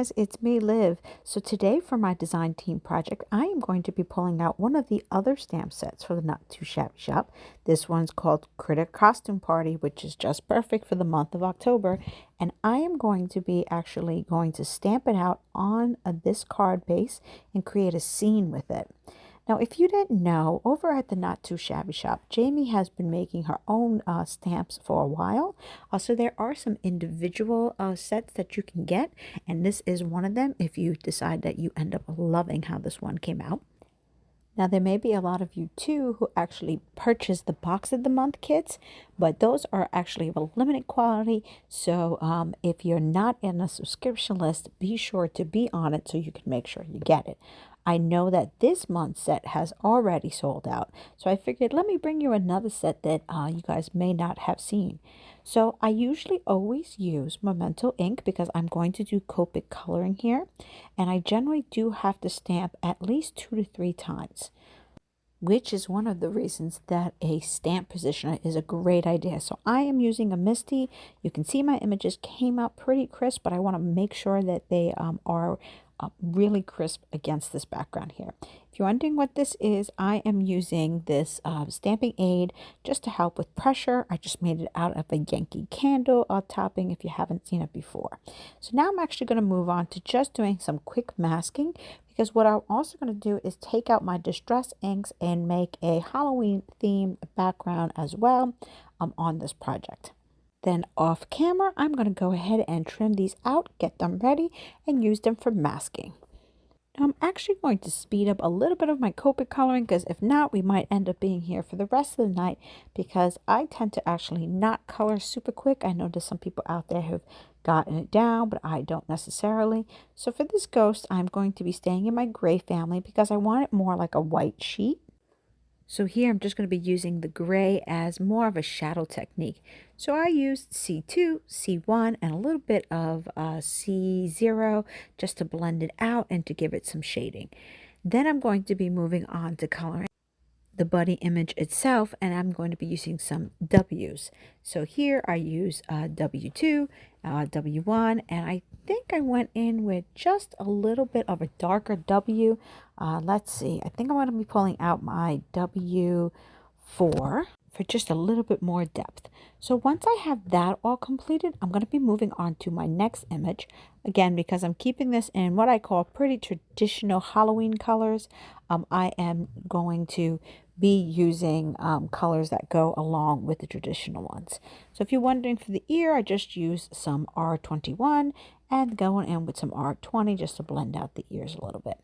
guys, it's me, Liv. So today for my design team project, I am going to be pulling out one of the other stamp sets for the Not2Shabby shop. This one's called Critter Costume Party, which is just perfect for the month of October. And I am going to be actually going to stamp it out on this card base and create a scene with it. Now, if you didn't know, over at the Not2Shabby shop, Jamie has been making her own stamps for a while. So there are some individual sets that you can get, and this is one of them if you decide that you end up loving how this one came out. Now, there may be a lot of you too who actually purchase the Box of the Month kits, but those are actually of a limited quality. So if you're not in a subscription list, be sure to be on it so you can make sure you get it. I know that this month's set has already sold out, so I figured let me bring you another set that you guys may not have seen. So I usually always use Memento ink because I'm going to do Copic coloring here, and I generally do have to stamp at least 2 to 3 times, which is one of the reasons that a stamp positioner is a great idea. So I am using a Misty. You can see my images came out pretty crisp, but I want to make sure that they are really crisp against this background here. If you're wondering what this is, I am using this stamping aid just to help with pressure. I just made it out of a Yankee Candle topping if you haven't seen it before. So now I'm actually going to move on to just doing some quick masking, because what I'm also going to do is take out my distress inks and make a Halloween themed background as well on this project. Then off camera, I'm going to go ahead and trim these out, get them ready, and use them for masking. Now, I'm actually going to speed up a little bit of my Copic coloring, because if not, we might end up being here for the rest of the night, because I tend to actually not color super quick. I know there's some people out there who've gotten it down, but I don't necessarily. So for this ghost, I'm going to be staying in my gray family because I want it more like a white sheet. So here I'm just going to be using the gray as more of a shadow technique. So I used C2, C1, and a little bit of C0 just to blend it out and to give it some shading. Then I'm going to be moving on to coloring the buddy image itself, and I'm going to be using some W's. So here I use W2, W1, and I think I went in with just a little bit of a darker W. Let's see, I think I'm going to be pulling out my W4 for just a little bit more depth. So once I have that all completed, I'm going to be moving on to my next image. Again, because I'm keeping this in what I call pretty traditional Halloween colors, I am going to be using colors that go along with the traditional ones. So if you're wondering for the ear, I just use some R21 and going in with some R20 just to blend out the ears a little bit.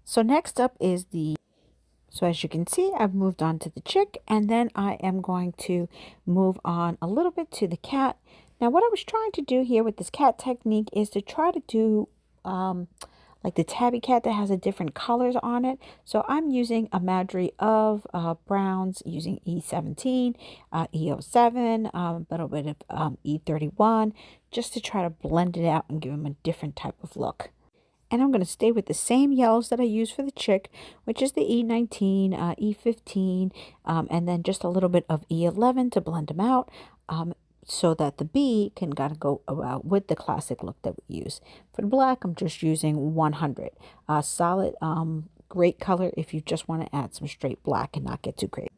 So next up is so as you can see, I've moved on to the chick, and then I am going to move on a little bit to the cat. Now, what I was trying to do here with this cat technique is to try to do like the tabby cat that has a different colors on it. So I'm using a madry of browns, using E17, E07, a little bit of E31, just to try to blend it out and give them a different type of look. And I'm going to stay with the same yellows that I used for the chick, which is the E19, E15, and then just a little bit of E11 to blend them out, so that the bee can kind of go with the classic look that we use. For the black, I'm just using 100. Solid, great color if you just want to add some straight black and not get too crazy.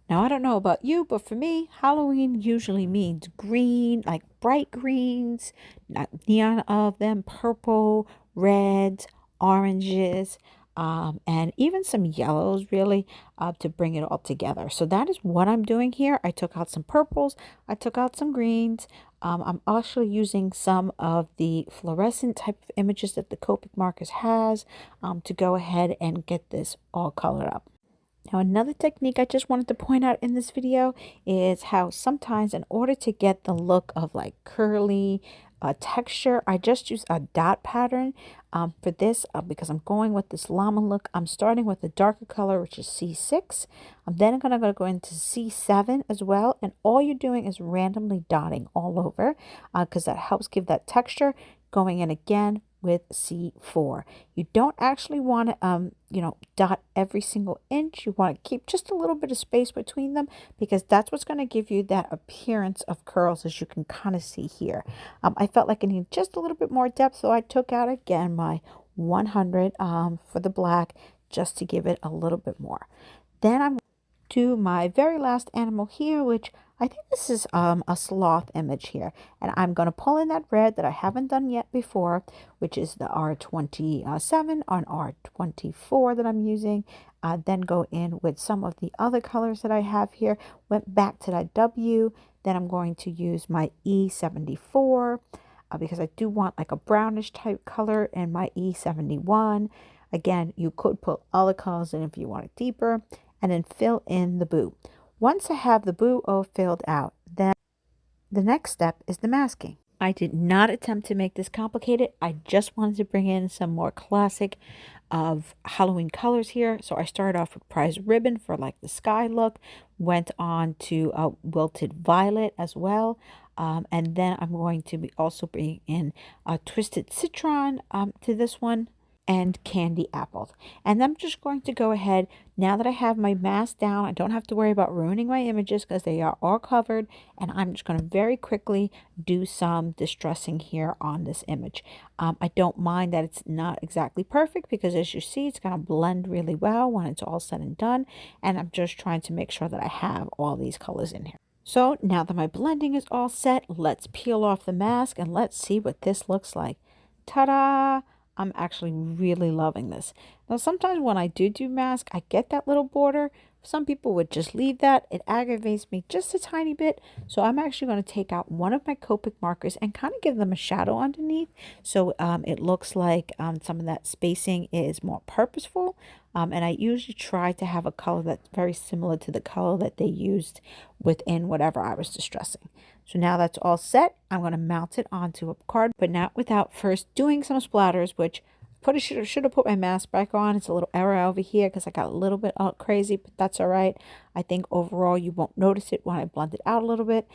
Now, I don't know about you, but for me, Halloween usually means green, like bright greens, not neon of them, purple, reds, oranges, and even some yellows, really, to bring it all together. So that is what I'm doing here. I took out some purples, I took out some greens. I'm also using some of the fluorescent type of images that the Copic Markers has to go ahead and get this all colored up. Now, another technique I just wanted to point out in this video is how sometimes in order to get the look of like curly texture, I just use a dot pattern for this because I'm going with this llama look. I'm starting with a darker color, which is C6. I'm then going to go into C7 as well. And all you're doing is randomly dotting all over because that helps give that texture. Going in again with C4. You don't actually want to, dot every single inch. You want to keep just a little bit of space between them because that's what's going to give you that appearance of curls, as you can kind of see here. I felt like I needed just a little bit more depth, so I took out again my 100 for the black just to give it a little bit more. Then I'm to my very last animal here, which I think this is a sloth image here. And I'm going to pull in that red that I haven't done yet before, which is the R27 on R24 that I'm using. Then go in with some of the other colors that I have here. Went back to that W. Then I'm going to use my E74 because I do want like a brownish type color in my E71. Again, you could put other colors in if you want it deeper, and then fill in the boo. Once I have the boo filled out, then the next step is the masking. I did not attempt to make this complicated. I just wanted to bring in some more classic of Halloween colors here. So I started off with prize ribbon for like the sky look, went on to wilted violet as well. And then I'm going to be also bringing in a twisted citron to this one, and candy apples. And I'm just going to go ahead, now that I have my mask down, I don't have to worry about ruining my images because they are all covered, and I'm just going to very quickly do some distressing here on this image. I don't mind that it's not exactly perfect because, as you see, it's going to blend really well when it's all said and done, and I'm just trying to make sure that I have all these colors in here. So now that my blending is all set, let's peel off the mask and let's see what this looks like. Ta-da! I'm actually really loving this. Now, sometimes when I do mask, I get that little border. Some people would just leave that. It aggravates me just a tiny bit. So I'm actually going to take out one of my Copic markers and kind of give them a shadow underneath. So it looks like some of that spacing is more purposeful. And I usually try to have a color that's very similar to the color that they used within whatever I was distressing. So now that's all set. I'm going to mount it onto a card, but not without first doing some splatters, which should have put my mask back on. It's a little error over here because I got a little bit crazy, but that's all right. I think overall you won't notice it when I blend it out a little bit.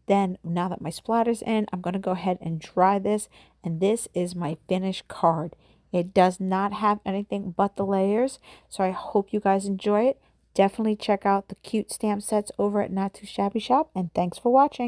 Then now that my splatter's in, I'm going to go ahead and dry this, and this is my finished card. It does not have anything but the layers, so I hope you guys enjoy it. Definitely check out the cute stamp sets over at Not2Shabby shop, and thanks for watching.